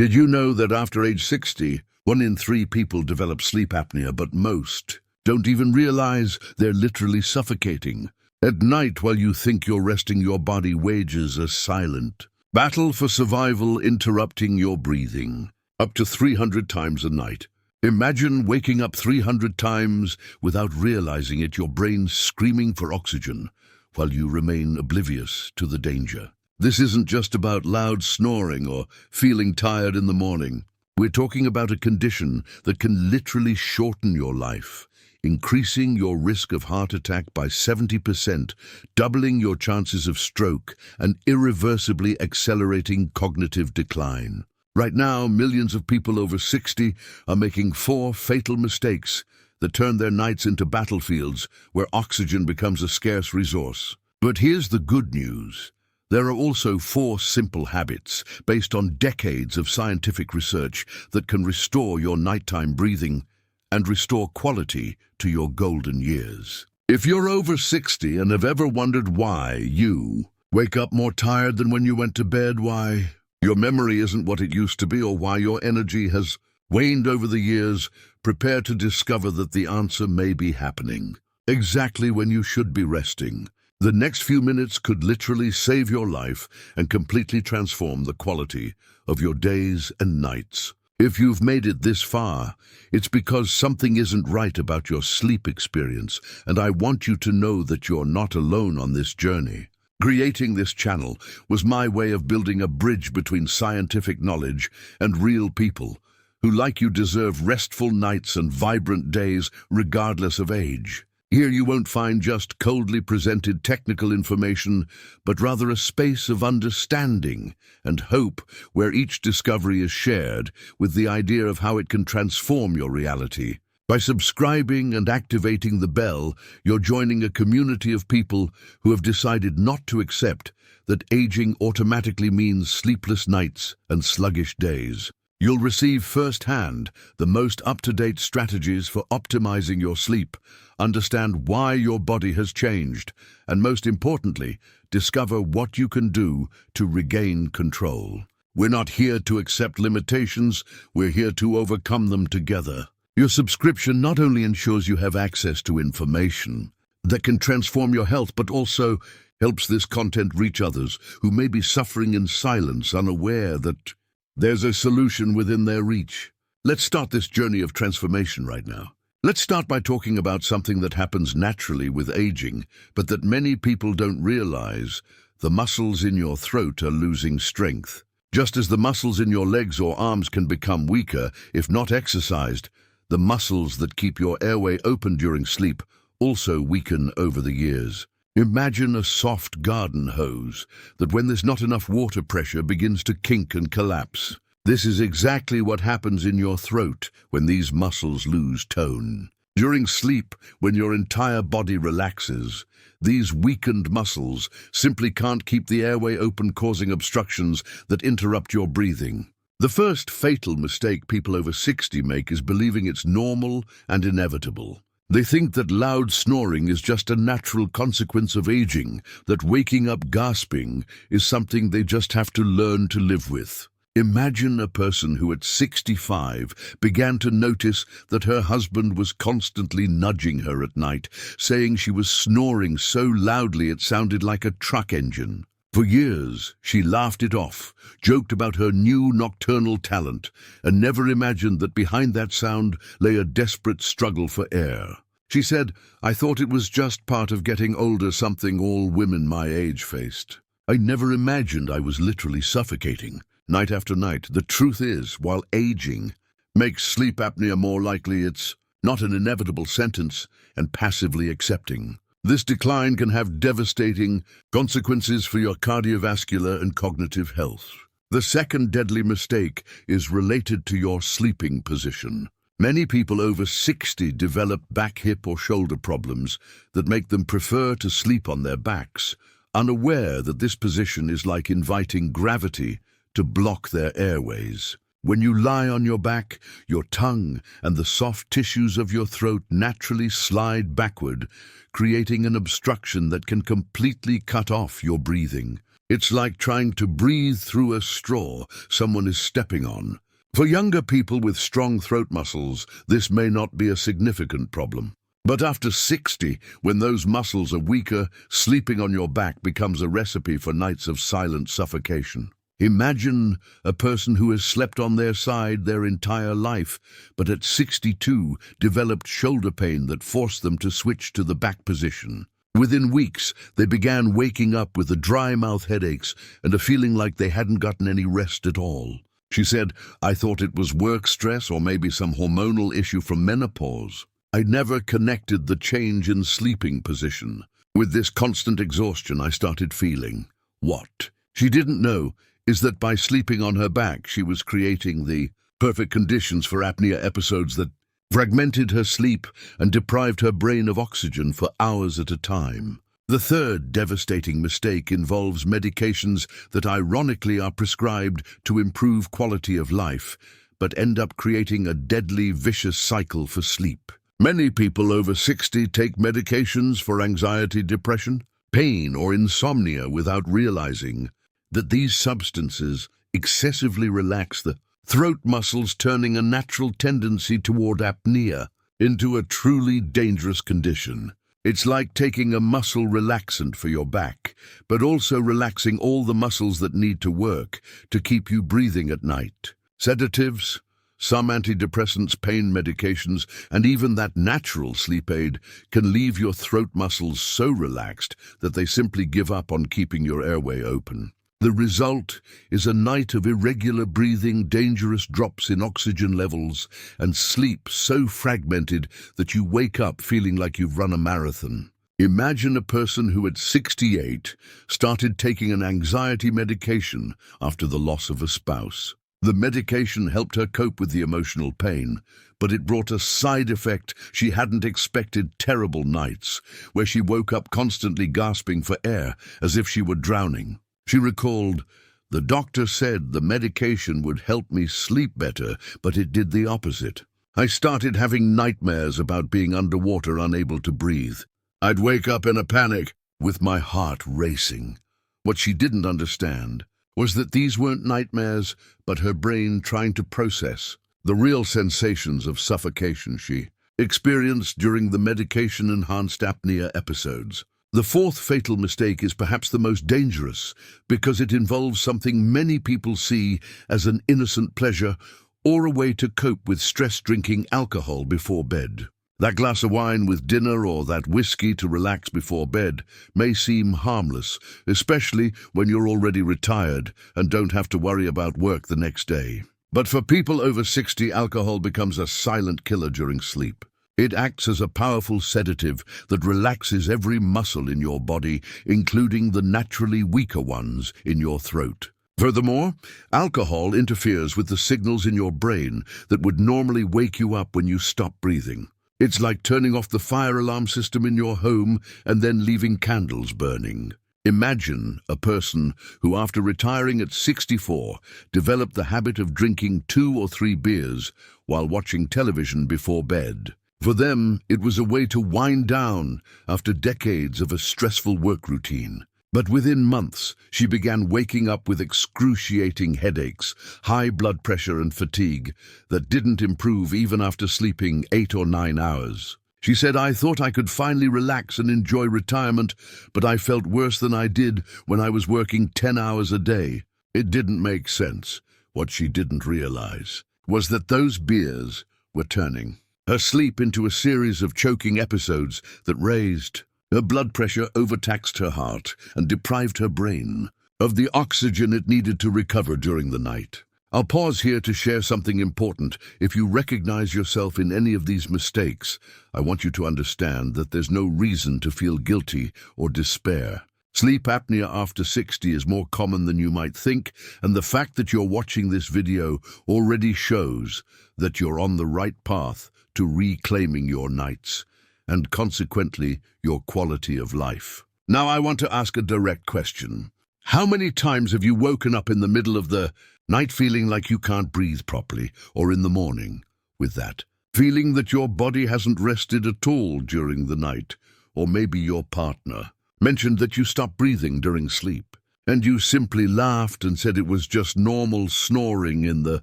Did you know that after age 60, 1 in 3 people develop sleep apnea, but most don't even realize they're literally suffocating? At night, while you think you're resting, your body wages a silent battle for survival, interrupting your breathing up to 300 times a night. Imagine waking up 300 times without realizing it, your brain screaming for oxygen, while you remain oblivious to the danger. This isn't just about loud snoring or feeling tired in the morning. We're talking about a condition that can literally shorten your life, increasing your risk of heart attack by 70%, doubling your chances of stroke, and irreversibly accelerating cognitive decline. Right now, millions of people over 60 are making 4 fatal mistakes that turn their nights into battlefields where oxygen becomes a scarce resource. But here's the good news. There are also 4 simple habits based on decades of scientific research that can restore your nighttime breathing and restore quality to your golden years. If you're over 60 and have ever wondered why you wake up more tired than when you went to bed, why your memory isn't what it used to be, or why your energy has waned over the years, prepare to discover that the answer may be happening exactly when you should be resting. The next few minutes could literally save your life and completely transform the quality of your days and nights. If you've made it this far, it's because something isn't right about your sleep experience, and I want you to know that you're not alone on this journey. Creating this channel was my way of building a bridge between scientific knowledge and real people who, like you, deserve restful nights and vibrant days regardless of age. Here you won't find just coldly presented technical information, but rather a space of understanding and hope where each discovery is shared with the idea of how it can transform your reality. By subscribing and activating the bell, you're joining a community of people who have decided not to accept that aging automatically means sleepless nights and sluggish days. You'll receive firsthand the most up-to-date strategies for optimizing your sleep, understand why your body has changed, and most importantly, discover what you can do to regain control. We're not here to accept limitations, we're here to overcome them together. Your subscription not only ensures you have access to information that can transform your health, but also helps this content reach others who may be suffering in silence, unaware that there's a solution within their reach. Let's start this journey of transformation right now. Let's start by talking about something that happens naturally with aging, but that many people don't realize. The muscles in your throat are losing strength. Just as the muscles in your legs or arms can become weaker if not exercised, the muscles that keep your airway open during sleep also weaken over the years. Imagine a soft garden hose that, when there's not enough water pressure, begins to kink and collapse. This is exactly what happens in your throat when these muscles lose tone. During sleep, when your entire body relaxes, these weakened muscles simply can't keep the airway open, causing obstructions that interrupt your breathing. The first fatal mistake people over 60 make is believing it's normal and inevitable. They think that loud snoring is just a natural consequence of aging, that waking up gasping is something they just have to learn to live with. Imagine a person who at 65 began to notice that her husband was constantly nudging her at night, saying she was snoring so loudly it sounded like a truck engine. For years, she laughed it off, joked about her new nocturnal talent, and never imagined that behind that sound lay a desperate struggle for air. She said, "I thought it was just part of getting older, something all women my age faced. I never imagined I was literally suffocating, night after night." The truth is, while aging makes sleep apnea more likely, it's not an inevitable sentence and passively accepting. This decline can have devastating consequences for your cardiovascular and cognitive health. The second deadly mistake is related to your sleeping position. Many people over 60 develop back, hip, or shoulder problems that make them prefer to sleep on their backs, unaware that this position is like inviting gravity to block their airways. When you lie on your back, your tongue and the soft tissues of your throat naturally slide backward, creating an obstruction that can completely cut off your breathing. It's like trying to breathe through a straw someone is stepping on. For younger people with strong throat muscles, this may not be a significant problem. But after 60, when those muscles are weaker, sleeping on your back becomes a recipe for nights of silent suffocation. Imagine a person who has slept on their side their entire life, but at 62 developed shoulder pain that forced them to switch to the back position. Within weeks, they began waking up with a dry mouth headaches and a feeling like they hadn't gotten any rest at all. She said, "I thought it was work stress or maybe some hormonal issue from menopause. I never connected the change in sleeping position. With this constant exhaustion, I started feeling." What she didn't know is that by sleeping on her back, she was creating the perfect conditions for apnea episodes that fragmented her sleep and deprived her brain of oxygen for hours at a time. The third devastating mistake involves medications that ironically are prescribed to improve quality of life, but end up creating a deadly, vicious cycle for sleep. Many people over 60 take medications for anxiety, depression, pain, or insomnia without realizing that these substances excessively relax the throat muscles, turning a natural tendency toward apnea into a truly dangerous condition. It's like taking a muscle relaxant for your back, but also relaxing all the muscles that need to work to keep you breathing at night. Sedatives, some antidepressants, pain medications, and even that natural sleep aid can leave your throat muscles so relaxed that they simply give up on keeping your airway open. The result is a night of irregular breathing, dangerous drops in oxygen levels, and sleep so fragmented that you wake up feeling like you've run a marathon. Imagine a person who at 68 started taking an anxiety medication after the loss of a spouse. The medication helped her cope with the emotional pain, but it brought a side effect she hadn't expected: terrible nights, where she woke up constantly gasping for air as if she were drowning. She recalled, "The doctor said the medication would help me sleep better, but it did the opposite. I started having nightmares about being underwater, unable to breathe. I'd wake up in a panic, with my heart racing." What she didn't understand was that these weren't nightmares, but her brain trying to process the real sensations of suffocation she experienced during the medication-enhanced apnea episodes. The fourth fatal mistake is perhaps the most dangerous because it involves something many people see as an innocent pleasure or a way to cope with stress: drinking alcohol before bed. That glass of wine with dinner or that whiskey to relax before bed may seem harmless, especially when you're already retired and don't have to worry about work the next day. But for people over 60, alcohol becomes a silent killer during sleep. It acts as a powerful sedative that relaxes every muscle in your body, including the naturally weaker ones in your throat. Furthermore, alcohol interferes with the signals in your brain that would normally wake you up when you stop breathing. It's like turning off the fire alarm system in your home and then leaving candles burning. Imagine a person who, after retiring at 64, developed the habit of drinking 2 or 3 beers while watching television before bed. For them, it was a way to wind down after decades of a stressful work routine. But within months, she began waking up with excruciating headaches, high blood pressure and fatigue that didn't improve even after sleeping 8 or 9 hours. She said, "I thought I could finally relax and enjoy retirement, but I felt worse than I did when I was working 10 hours a day." It didn't make sense. What she didn't realize was that those beers were turning her sleep into a series of choking episodes that raised her blood pressure, overtaxed her heart, and deprived her brain of the oxygen it needed to recover during the night. I'll pause here to share something important. If you recognize yourself in any of these mistakes, I want you to understand that there's no reason to feel guilty or despair. Sleep apnea after 60 is more common than you might think, and the fact that you're watching this video already shows that you're on the right path to reclaiming your nights, and consequently, your quality of life. Now I want to ask a direct question. How many times have you woken up in the middle of the night feeling like you can't breathe properly, or in the morning with that feeling that your body hasn't rested at all during the night, or maybe your partner mentioned that you stop breathing during sleep? And you simply laughed and said it was just normal snoring. In the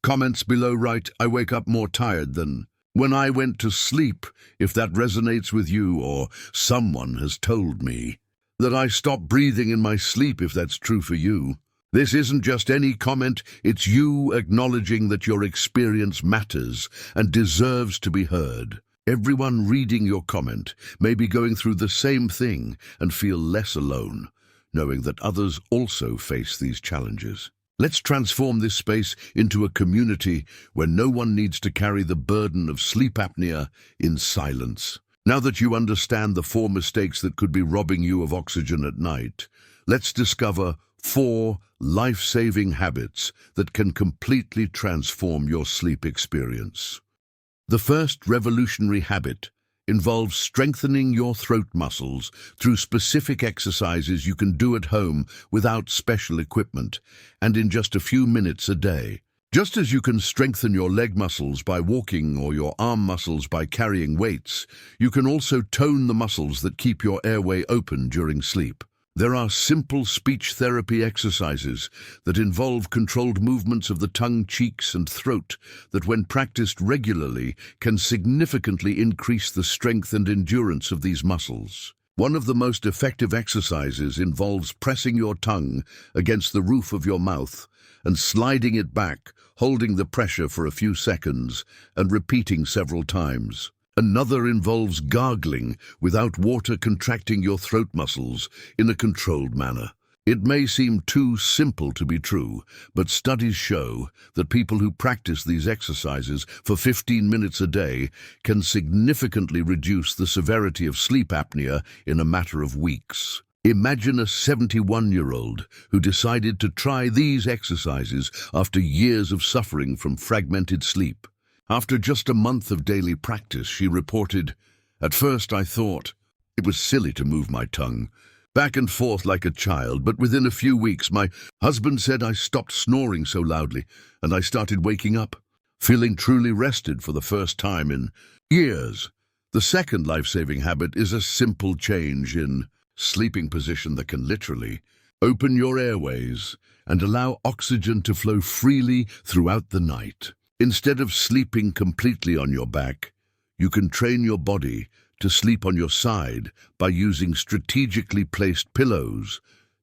comments below, write, "I wake up more tired than when I went to sleep," if that resonates with you, or "Someone has told me that I stop breathing in my sleep," if that's true for you. This isn't just any comment, it's you acknowledging that your experience matters and deserves to be heard. Everyone reading your comment may be going through the same thing and feel less alone, knowing that others also face these challenges. Let's transform this space into a community where no one needs to carry the burden of sleep apnea in silence. Now that you understand the 4 mistakes that could be robbing you of oxygen at night, let's discover 4 life-saving habits that can completely transform your sleep experience. The first revolutionary habit involves strengthening your throat muscles through specific exercises you can do at home without special equipment and in just a few minutes a day. Just as you can strengthen your leg muscles by walking or your arm muscles by carrying weights, you can also tone the muscles that keep your airway open during sleep. There are simple speech therapy exercises that involve controlled movements of the tongue, cheeks, and throat that, when practiced regularly, can significantly increase the strength and endurance of these muscles. One of the most effective exercises involves pressing your tongue against the roof of your mouth and sliding it back, holding the pressure for a few seconds and repeating several times. Another involves gargling without water contracting your throat muscles in a controlled manner. It may seem too simple to be true, but studies show that people who practice these exercises for 15 minutes a day can significantly reduce the severity of sleep apnea in a matter of weeks. Imagine a 71-year-old who decided to try these exercises after years of suffering from fragmented sleep. After just a month of daily practice, she reported, "At first I thought it was silly to move my tongue back and forth like a child, but within a few weeks my husband said I stopped snoring so loudly and I started waking up, feeling truly rested for the first time in years." The second life-saving habit is a simple change in sleeping position that can literally open your airways and allow oxygen to flow freely throughout the night. Instead of sleeping completely on your back, you can train your body to sleep on your side by using strategically placed pillows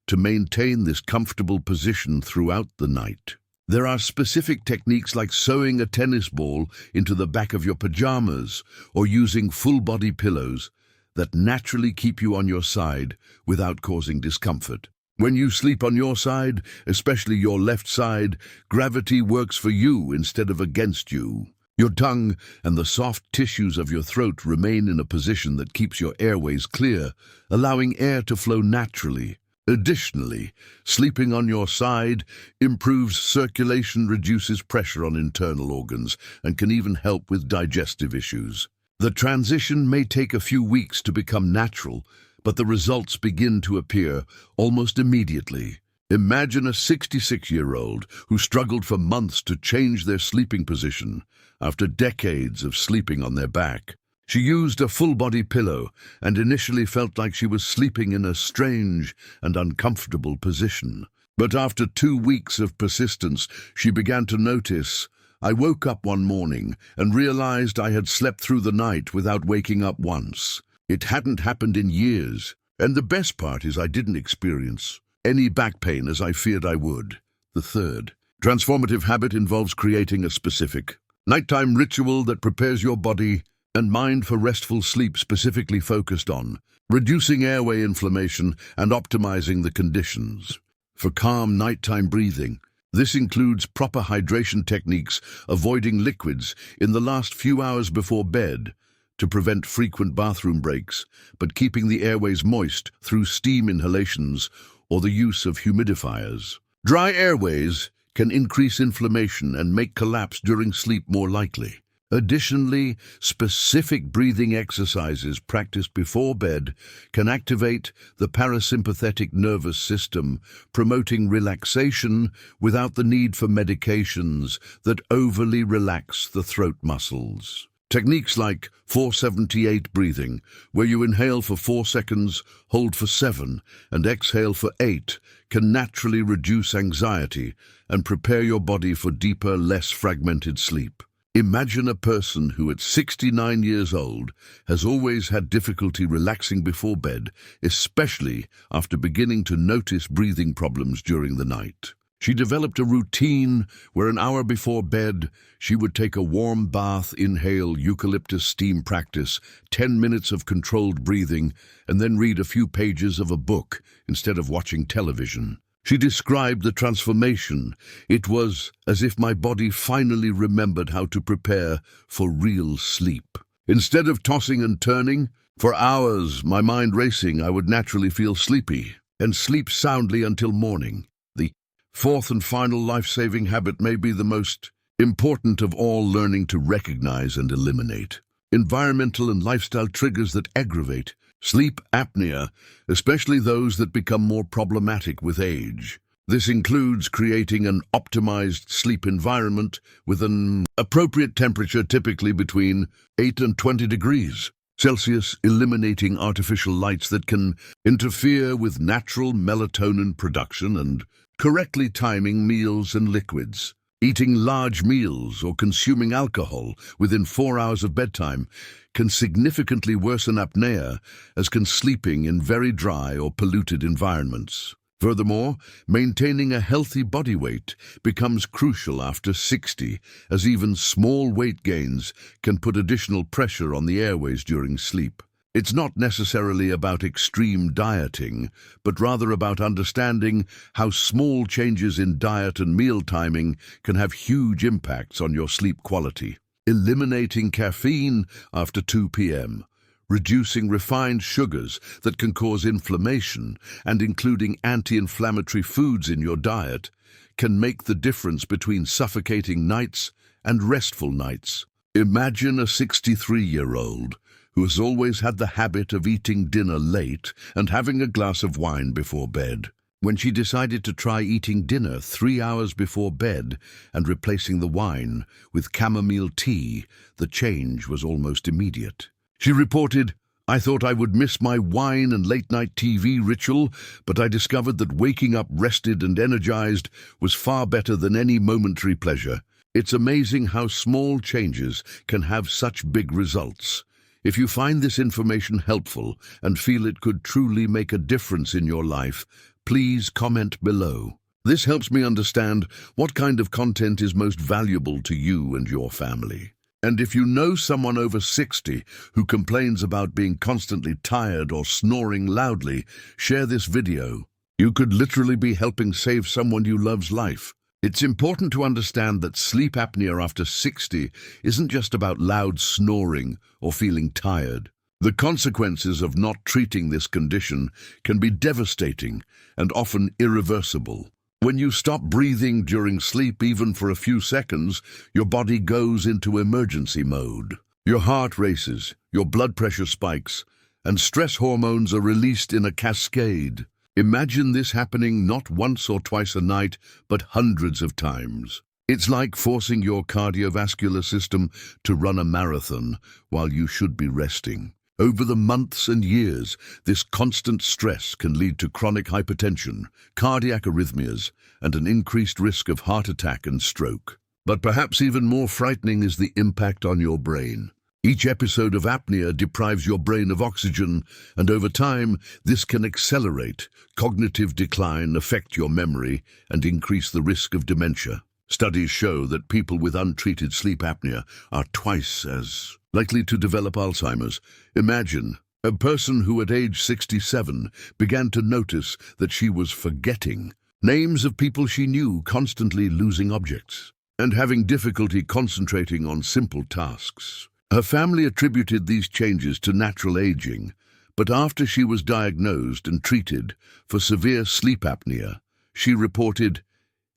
to maintain this comfortable position throughout the night. There are specific techniques like sewing a tennis ball into the back of your pajamas or using full-body pillows that naturally keep you on your side without causing discomfort. When you sleep on your side, especially your left side, gravity works for you instead of against you. Your tongue and the soft tissues of your throat remain in a position that keeps your airways clear, allowing air to flow naturally. Additionally, sleeping on your side improves circulation, reduces pressure on internal organs, and can even help with digestive issues. The transition may take a few weeks to become natural, but the results begin to appear almost immediately. Imagine a 66-year-old who struggled for months to change their sleeping position after decades of sleeping on their back. She used a full-body pillow and initially felt like she was sleeping in a strange and uncomfortable position. But after 2 weeks of persistence, she began to notice, "I woke up one morning and realized I had slept through the night without waking up once. It hadn't happened in years, and the best part is I didn't experience any back pain as I feared I would." The third transformative habit involves creating a specific nighttime ritual that prepares your body and mind for restful sleep, specifically focused on reducing airway inflammation and optimizing the conditions for calm nighttime breathing. This includes proper hydration techniques, avoiding liquids in the last few hours before bed to prevent frequent bathroom breaks, but keeping the airways moist through steam inhalations or the use of humidifiers. Dry airways can increase inflammation and make collapse during sleep more likely. Additionally, specific breathing exercises practiced before bed can activate the parasympathetic nervous system, promoting relaxation without the need for medications that overly relax the throat muscles. Techniques like 478 breathing, where you inhale for 4 seconds, hold for 7, and exhale for 8, can naturally reduce anxiety and prepare your body for deeper, less fragmented sleep. Imagine a person who at 69 years old has always had difficulty relaxing before bed, especially after beginning to notice breathing problems during the night. She developed a routine where an hour before bed, she would take a warm bath, inhale eucalyptus steam practice, 10 minutes of controlled breathing, and then read a few pages of a book instead of watching television. She described the transformation. It was as if my body finally remembered how to prepare for real sleep. Instead of tossing and turning, for hours, my mind racing, I would naturally feel sleepy and sleep soundly until morning. The fourth and final life-saving habit may be the most important of all: learning to recognize and eliminate environmental and lifestyle triggers that aggravate sleep apnea, especially those that become more problematic with age. This includes creating an optimized sleep environment with an appropriate temperature, typically between 8 and 20 degrees Celsius, eliminating artificial lights that can interfere with natural melatonin production, and correctly timing meals and liquids. Eating large meals or consuming alcohol within 4 hours of bedtime can significantly worsen apnea, as can sleeping in very dry or polluted environments. Furthermore, maintaining a healthy body weight becomes crucial after 60, as even small weight gains can put additional pressure on the airways during sleep. It's not necessarily about extreme dieting, but rather about understanding how small changes in diet and meal timing can have huge impacts on your sleep quality. Eliminating caffeine after 2 p.m., reducing refined sugars that can cause inflammation, and including anti-inflammatory foods in your diet can make the difference between suffocating nights and restful nights. Imagine a 63-year-old who has always had the habit of eating dinner late and having a glass of wine before bed. When she decided to try eating dinner 3 hours before bed and replacing the wine with chamomile tea, the change was almost immediate. She reported, "I thought I would miss my wine and late-night TV ritual, but I discovered that waking up rested and energized was far better than any momentary pleasure." It's amazing how small changes can have such big results. If you find this information helpful and feel it could truly make a difference in your life, please comment below. This helps me understand what kind of content is most valuable to you and your family. And if you know someone over 60 who complains about being constantly tired or snoring loudly, share this video. You could literally be helping save someone you love's life. It's important to understand that sleep apnea after 60 isn't just about loud snoring or feeling tired. The consequences of not treating this condition can be devastating and often irreversible. When you stop breathing during sleep, even for a few seconds, your body goes into emergency mode. Your heart races, your blood pressure spikes, and stress hormones are released in a cascade. Imagine this happening not once or twice a night, but hundreds of times. It's like forcing your cardiovascular system to run a marathon while you should be resting. Over the months and years, this constant stress can lead to chronic hypertension, cardiac arrhythmias, and an increased risk of heart attack and stroke. But perhaps even more frightening is the impact on your brain. Each episode of apnea deprives your brain of oxygen, and over time, this can accelerate cognitive decline, affect your memory, and increase the risk of dementia. Studies show that people with untreated sleep apnea are twice as likely to develop Alzheimer's. Imagine a person who at age 67 began to notice that she was forgetting names of people she knew, constantly losing objects, and having difficulty concentrating on simple tasks. Her family attributed these changes to natural aging, but after she was diagnosed and treated for severe sleep apnea, she reported,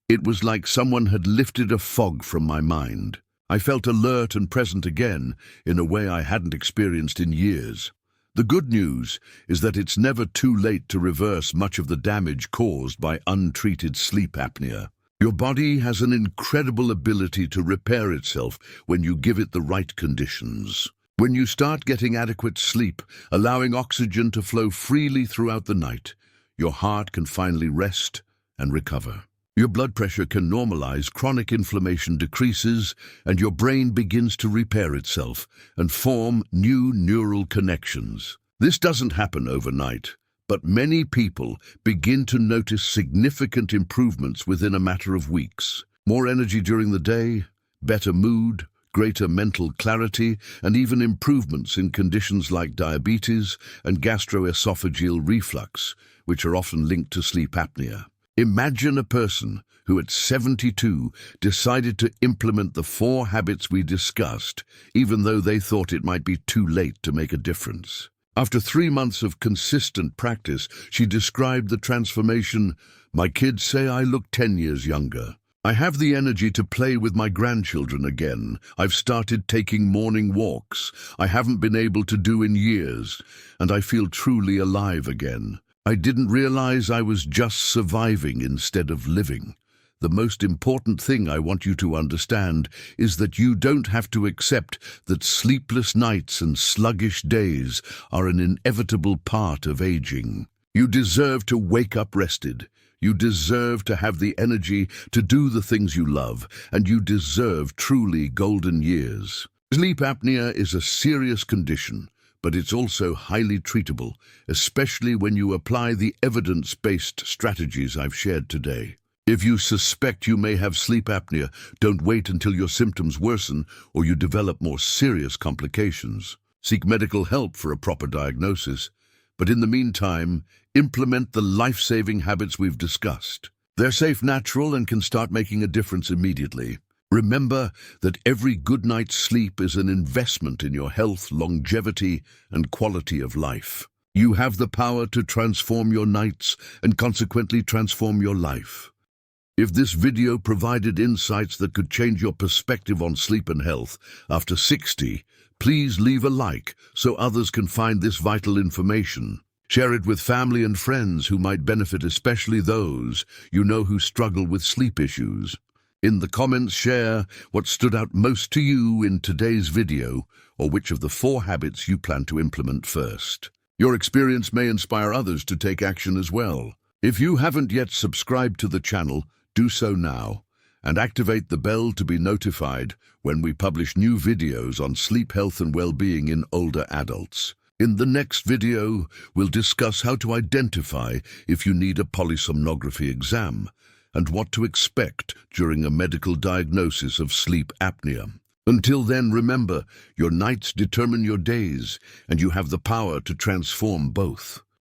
"It was like someone had lifted a fog from my mind. I felt alert and present again in a way I hadn't experienced in years." The good news is that it's never too late to reverse much of the damage caused by untreated sleep apnea. Your body has an incredible ability to repair itself when you give it the right conditions. When you start getting adequate sleep, allowing oxygen to flow freely throughout the night, your heart can finally rest and recover. Your blood pressure can normalize, chronic inflammation decreases, and your brain begins to repair itself and form new neural connections. This doesn't happen overnight, but many people begin to notice significant improvements within a matter of weeks. More energy during the day, better mood, greater mental clarity, and even improvements in conditions like diabetes and gastroesophageal reflux, which are often linked to sleep apnea. Imagine a person who at 72 decided to implement the 4 habits we discussed, even though they thought it might be too late to make a difference. After 3 months of consistent practice, she described the transformation. "My kids say I look 10 years younger. I have the energy to play with my grandchildren again. I've started taking morning walks I haven't been able to do in years, and I feel truly alive again. I didn't realize I was just surviving instead of living." The most important thing I want you to understand is that you don't have to accept that sleepless nights and sluggish days are an inevitable part of aging. You deserve to wake up rested. You deserve to have the energy to do the things you love, and you deserve truly golden years. Sleep apnea is a serious condition, but it's also highly treatable, especially when you apply the evidence-based strategies I've shared today. If you suspect you may have sleep apnea, don't wait until your symptoms worsen or you develop more serious complications. Seek medical help for a proper diagnosis, but in the meantime, implement the life-saving habits we've discussed. They're safe, natural, and can start making a difference immediately. Remember that every good night's sleep is an investment in your health, longevity, and quality of life. You have the power to transform your nights and consequently transform your life. If this video provided insights that could change your perspective on sleep and health after 60, please leave a like so others can find this vital information. Share it with family and friends who might benefit, especially those you know who struggle with sleep issues. In the comments, share what stood out most to you in today's video, or which of the 4 habits you plan to implement first. Your experience may inspire others to take action as well. If you haven't yet subscribed to the channel, do so now, and activate the bell to be notified when we publish new videos on sleep health and well-being in older adults. In the next video, we'll discuss how to identify if you need a polysomnography exam and what to expect during a medical diagnosis of sleep apnea. Until then, remember, your nights determine your days, and you have the power to transform both.